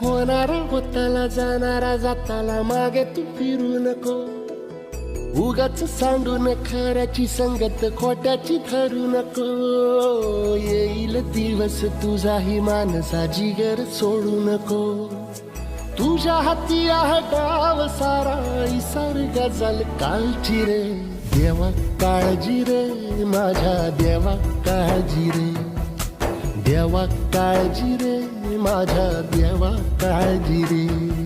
होणारा होताला जाणारा जाताला मागे तू फिरू नको. उगाच सांडून खऱ्याची संगत खोट्याची ठरू नको. येईल दिवस तुझाही मानसा जिगर सोडू नको. तुझ्या हाती आहे डाव सारा इसार गजल कालची रे. देवा काळजी रे माझ्या देवा काळजी रे. देवा काळजी रे माझ्या देवा काळजी रे.